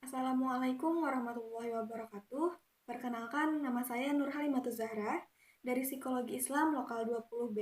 Assalamualaikum warahmatullahi wabarakatuh. Perkenalkan, nama saya Nur Halimatus Zahra dari Psikologi Islam Lokal 20B,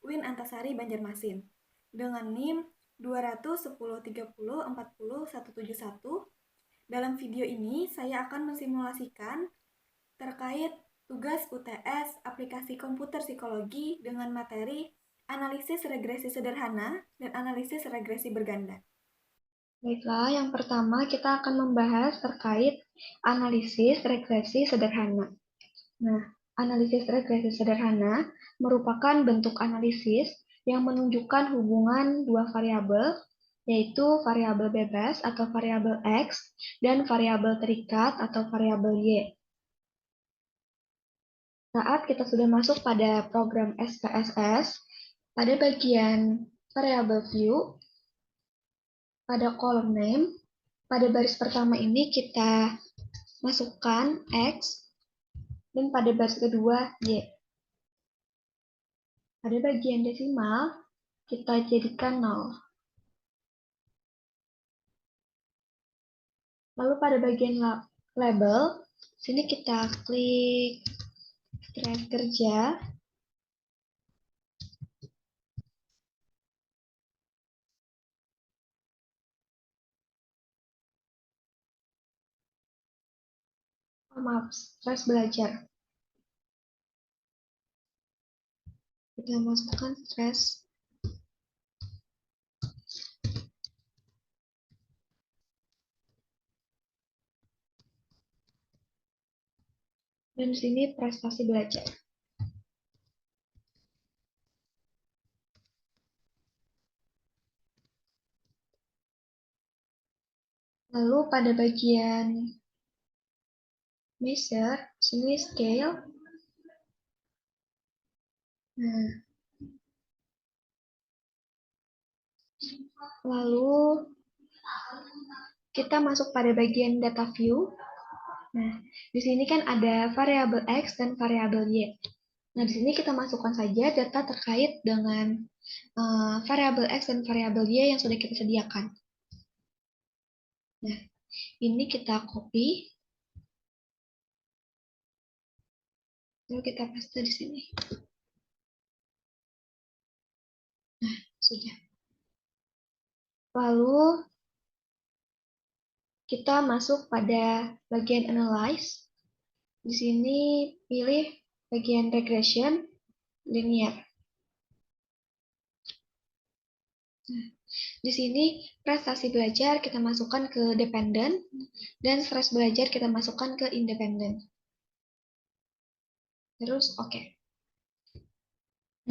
UIN Antasari Banjarmasin, dengan NIM 21030400171. Dalam video ini, saya akan mensimulasikan terkait tugas UTS aplikasi komputer psikologi dengan materi analisis regresi sederhana dan analisis regresi berganda. Baiklah, yang pertama kita akan membahas terkait analisis regresi sederhana. Nah, analisis regresi sederhana merupakan bentuk analisis yang menunjukkan hubungan dua variabel, yaitu variabel bebas atau variabel X dan variabel terikat atau variabel Y. Saat kita sudah masuk pada program SPSS, pada bagian variabel view, pada column name, pada baris pertama ini kita masukkan X, dan pada baris kedua Y. Pada bagian desimal, kita jadikan 0. Lalu pada bagian label, sini kita klik stres kerja. Maaf, stres belajar. Kita masukkan stres. Dan di sini prestasi belajar. Lalu pada bagian measure, sini scale. Nah, lalu kita masuk pada bagian data view. Nah, di sini kan ada variabel X dan variabel Y. Nah, di sini kita masukkan saja data terkait dengan variabel X dan variabel Y yang sudah kita sediakan. Nah, ini kita copy. Lalu kita paste di sini. Nah, sudah. Lalu kita masuk pada bagian analyze. Di sini pilih bagian regression linear. Nah, di sini prestasi belajar kita masukkan ke dependent dan stres belajar kita masukkan ke independent. Terus oke.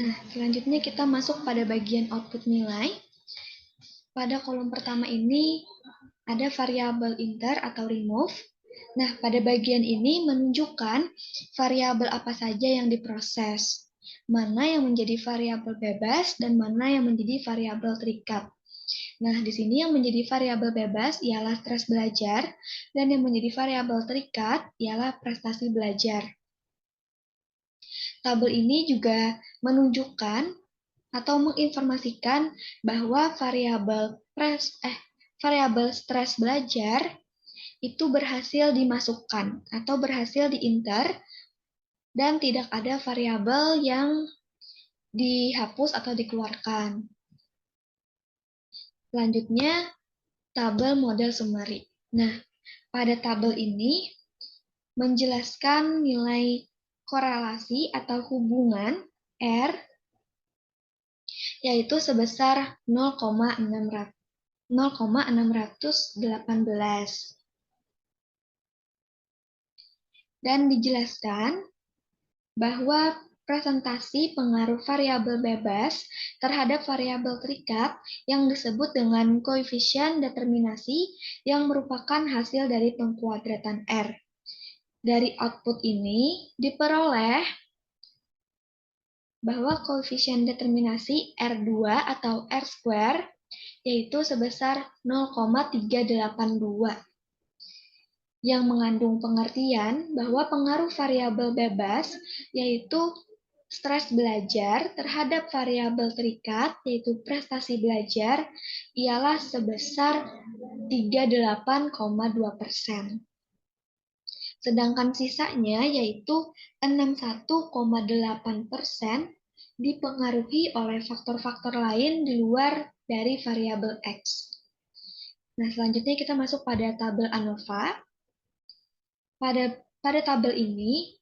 Nah, selanjutnya kita masuk pada bagian output nilai. Pada kolom pertama ini ada variabel inter atau remove. Nah, pada bagian ini menunjukkan variabel apa saja yang diproses. Mana yang menjadi variabel bebas dan mana yang menjadi variabel terikat. Nah, di sini yang menjadi variabel bebas ialah stres belajar dan yang menjadi variabel terikat ialah prestasi belajar. Tabel ini juga menunjukkan atau menginformasikan bahwa variabel stres belajar itu berhasil dimasukkan atau berhasil diinter dan tidak ada variabel yang dihapus atau dikeluarkan. Selanjutnya, tabel model summary. Nah, pada tabel ini menjelaskan nilai korelasi atau hubungan R yaitu sebesar 0,618. Dan dijelaskan bahwa presentasi pengaruh variabel bebas terhadap variabel terikat yang disebut dengan koefisien determinasi yang merupakan hasil dari pengkuadratan R. Dari output ini diperoleh bahwa koefisien determinasi R2 atau R square yaitu sebesar 0,382 yang mengandung pengertian bahwa pengaruh variabel bebas yaitu stres belajar terhadap variabel terikat, yaitu prestasi belajar, ialah sebesar 38,2%. Sedangkan sisanya, yaitu 61,8%, dipengaruhi oleh faktor-faktor lain di luar dari variabel X. Nah, selanjutnya kita masuk pada tabel ANOVA. Pada tabel ini,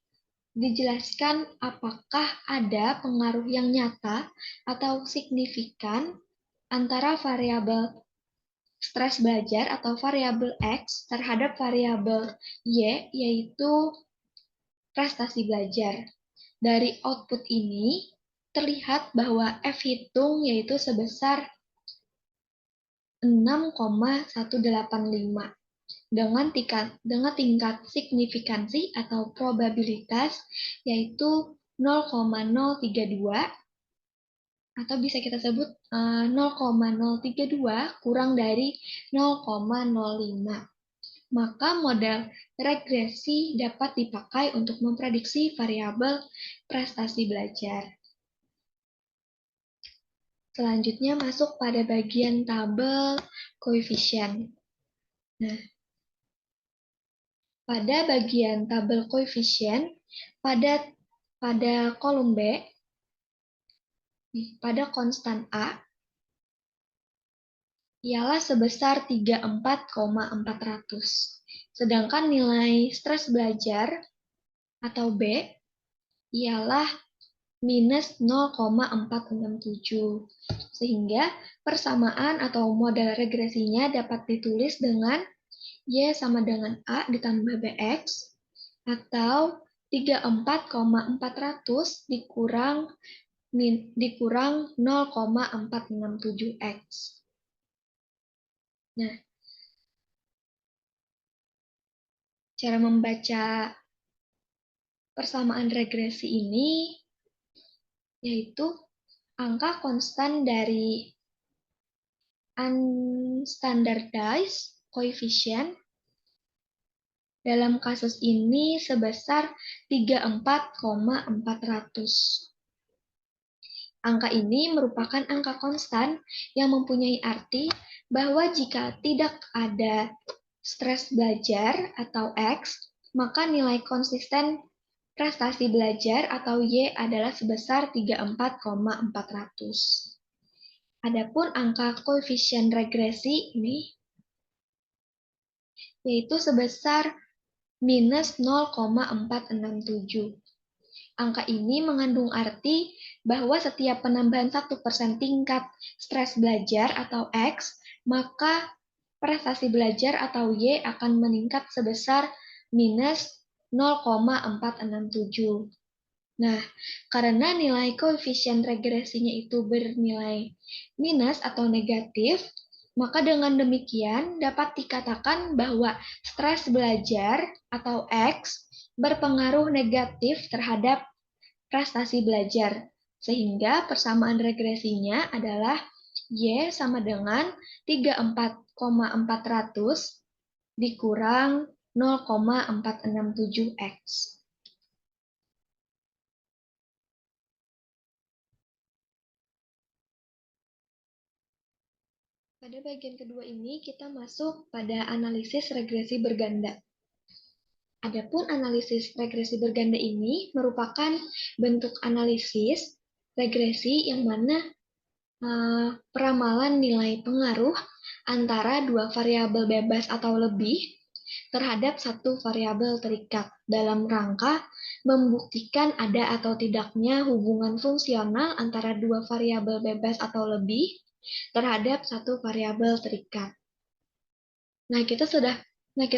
dijelaskan apakah ada pengaruh yang nyata atau signifikan antara variabel stres belajar atau variabel X terhadap variabel Y, yaitu prestasi belajar. Dari output ini, terlihat bahwa F hitung yaitu sebesar 6,185 dengan tingkat signifikansi atau probabilitas yaitu 0,032 atau bisa kita sebut 0,032 kurang dari 0,05. Maka model regresi dapat dipakai untuk memprediksi variabel prestasi belajar. Selanjutnya masuk pada bagian tabel koefisien. Nah, pada bagian tabel koefisien, pada kolom B, pada konstan A, ialah sebesar 34,400. Sedangkan nilai stres belajar atau B ialah minus 0,467. Sehingga persamaan atau model regresinya dapat ditulis dengan Y sama dengan A ditambah BX atau 34,400 dikurang 0,467X. Nah, cara membaca persamaan regresi ini yaitu angka konstan dari unstandardized coefficient dalam kasus ini sebesar 34,400. Angka ini merupakan angka konstan yang mempunyai arti bahwa jika tidak ada stres belajar atau X, maka nilai konsisten prestasi belajar atau Y adalah sebesar 34,400. Adapun angka koefisien regresi ini yaitu sebesar minus 0,467. Angka ini mengandung arti bahwa setiap penambahan 1% tingkat stres belajar atau X, maka prestasi belajar atau Y akan meningkat sebesar minus 0,467. Nah, karena nilai koefisien regresinya itu bernilai minus atau negatif, maka dengan demikian dapat dikatakan bahwa stres belajar atau X berpengaruh negatif terhadap prestasi belajar. Sehingga persamaan regresinya adalah Y sama dengan 34,400 dikurang 0,467X. Pada bagian kedua ini kita masuk pada analisis regresi berganda. Adapun analisis regresi berganda ini merupakan bentuk analisis regresi yang mana peramalan nilai pengaruh antara dua variabel bebas atau lebih terhadap satu variabel terikat dalam rangka membuktikan ada atau tidaknya hubungan fungsional antara dua variabel bebas atau lebih terhadap satu variabel terikat. Nah, kita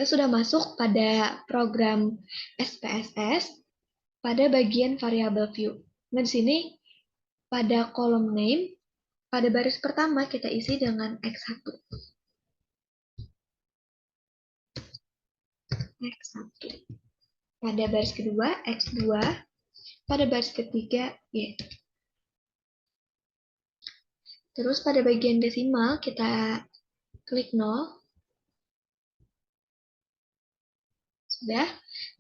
sudah masuk pada program SPSS pada bagian variabel view. Nah, di sini pada kolom name, pada baris pertama kita isi dengan X1. X1. Pada baris kedua, X2. Pada baris ketiga, Y. Terus pada bagian desimal, kita klik 0. Sudah.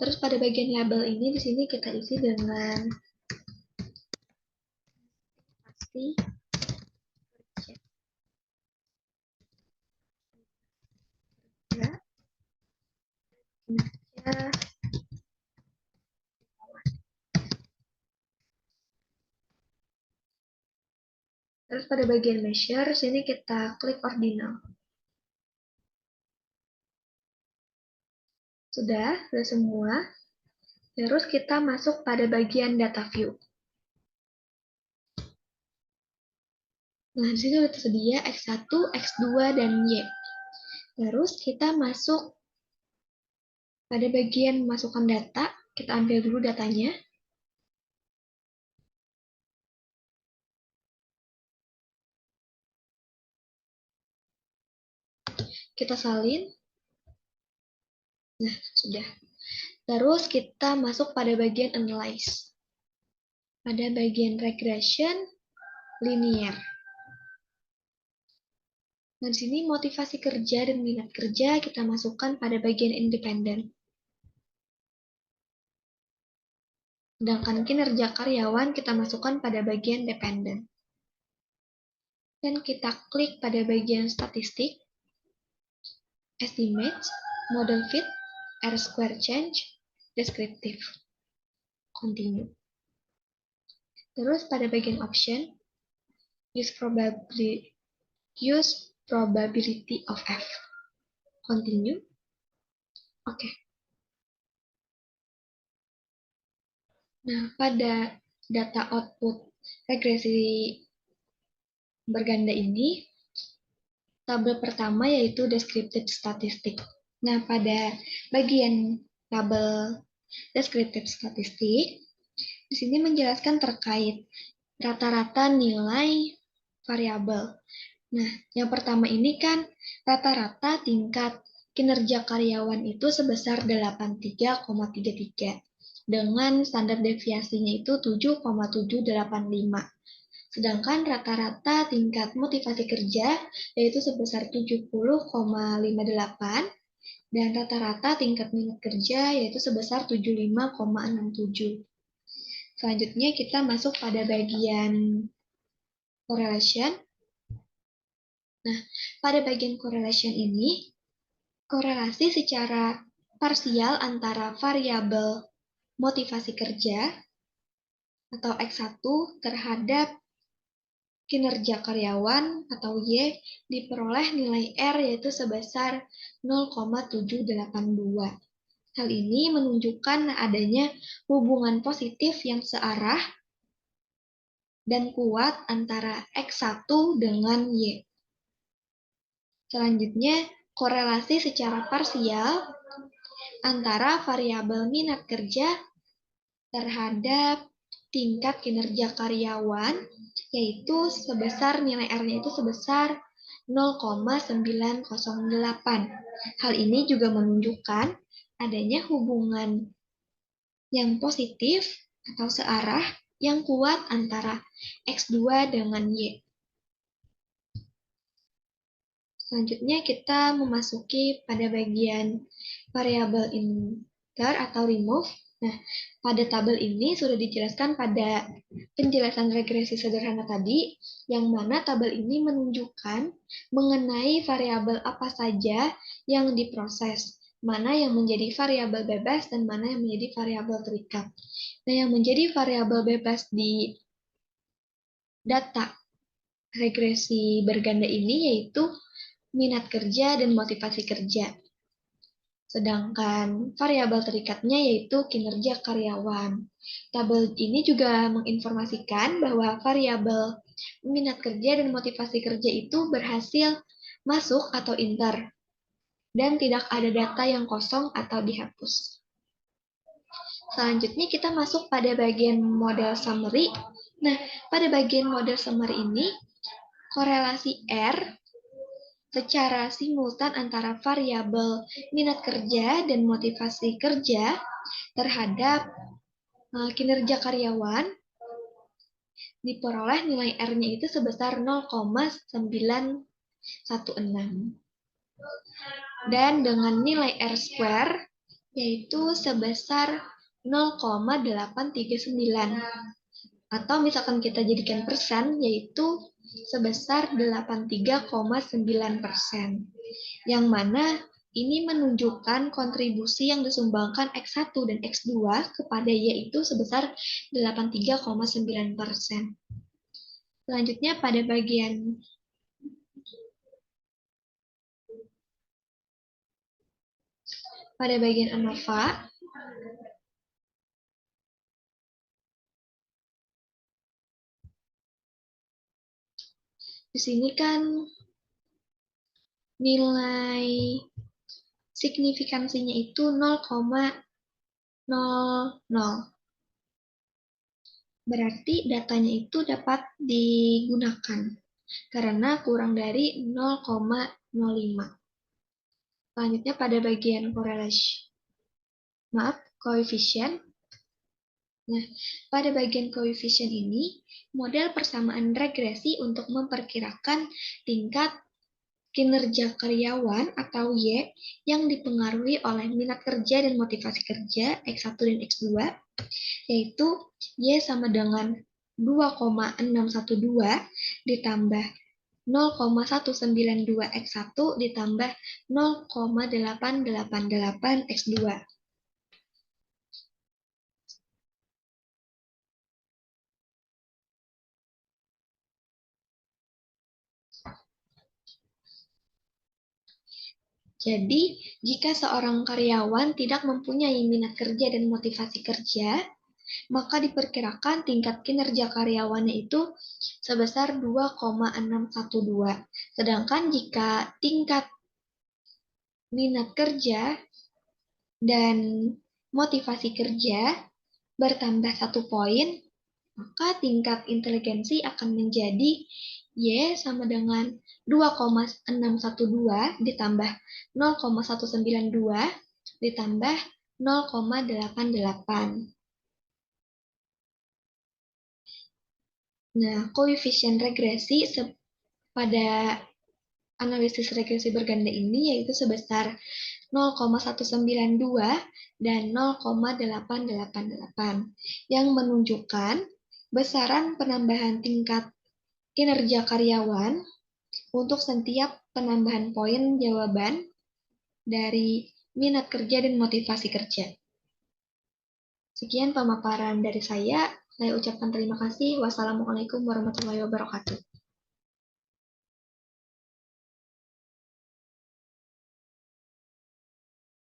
Terus pada bagian label ini di sini kita isi dengan motivasi kerja, kinerja. Terus pada bagian measure, sini kita klik ordinal. Sudah semua. Terus kita masuk pada bagian data view. Nah, di sini sudah tersedia X1, X2, dan Y. Terus kita masuk pada bagian masukkan data. Kita ambil dulu datanya. Kita salin. Nah, sudah. Terus kita masuk pada bagian analyze. Pada bagian regression, linear. Nah, di sini motivasi kerja dan minat kerja kita masukkan pada bagian independen. Sedangkan kinerja karyawan kita masukkan pada bagian dependen. Dan kita klik pada bagian statistik, estimate, model fit, R-square change, descriptive. Continue. Terus pada bagian option, use probability of F. Continue. Oke. Nah, pada data output regresi berganda ini, tabel pertama yaitu descriptive statistik. Nah, pada bagian tabel descriptive statistik, di sini menjelaskan terkait rata-rata nilai variabel. Nah, yang pertama ini kan rata-rata tingkat kinerja karyawan itu sebesar 83,33 dengan standar deviasinya itu 7,785. Sedangkan rata-rata tingkat motivasi kerja yaitu sebesar 70,58 dan rata-rata tingkat minat kerja yaitu sebesar 75,67. Selanjutnya kita masuk pada bagian correlation. Nah, pada bagian correlation ini, korelasi secara parsial antara variabel motivasi kerja atau X1 terhadap kinerja karyawan atau Y diperoleh nilai R yaitu sebesar 0,782. Hal ini menunjukkan adanya hubungan positif yang searah dan kuat antara X1 dengan Y. Selanjutnya, korelasi secara parsial antara variabel minat kerja terhadap tingkat kinerja karyawan, yaitu sebesar nilai R-nya itu sebesar 0,908. Hal ini juga menunjukkan adanya hubungan yang positif atau searah yang kuat antara X2 dengan Y. Selanjutnya kita memasuki pada bagian variabel inter atau remove. Nah, pada tabel ini sudah dijelaskan pada penjelasan regresi sederhana tadi, yang mana tabel ini menunjukkan mengenai variabel apa saja yang diproses, mana yang menjadi variabel bebas dan mana yang menjadi variabel terikat. Nah, yang menjadi variabel bebas di data regresi berganda ini yaitu minat kerja dan motivasi kerja. Sedangkan variabel terikatnya yaitu kinerja karyawan. Tabel ini juga menginformasikan bahwa variabel minat kerja dan motivasi kerja itu berhasil masuk atau inter, dan tidak ada data yang kosong atau dihapus. Selanjutnya kita masuk pada bagian model summary. Nah, pada bagian model summary ini, korelasi R secara simultan antara variabel minat kerja dan motivasi kerja terhadap kinerja karyawan diperoleh nilai R-nya itu sebesar 0,916. Dan dengan nilai R square yaitu sebesar 0,839. Atau misalkan kita jadikan persen, yaitu sebesar 83,9%. Yang mana ini menunjukkan kontribusi yang disumbangkan X1 dan X2 kepada Y itu sebesar 83,9%. Selanjutnya pada bagian ANOVA, di sini kan nilai signifikansinya itu 0,00. Berarti datanya itu dapat digunakan karena kurang dari 0,05. Selanjutnya pada bagian koefisien. Nah, pada bagian koefisien ini, model persamaan regresi untuk memperkirakan tingkat kinerja karyawan atau Y yang dipengaruhi oleh minat kerja dan motivasi kerja X1 dan X2, yaitu Y sama dengan 2,612 ditambah 0,192 X1 ditambah 0,888 X2. Jadi, jika seorang karyawan tidak mempunyai minat kerja dan motivasi kerja, maka diperkirakan tingkat kinerja karyawannya itu sebesar 2,612. Sedangkan jika tingkat minat kerja dan motivasi kerja bertambah 1 poin, maka tingkat inteligensi akan menjadi Y sama dengan 2,612 ditambah 0,192 ditambah 0,88. Nah, koefisien regresi pada analisis regresi berganda ini yaitu sebesar 0,192 dan 0,888 yang menunjukkan besaran penambahan tingkat kinerja karyawan untuk setiap penambahan poin jawaban dari minat kerja dan motivasi kerja. Sekian pemaparan dari saya ucapkan terima kasih. Wassalamualaikum warahmatullahi wabarakatuh.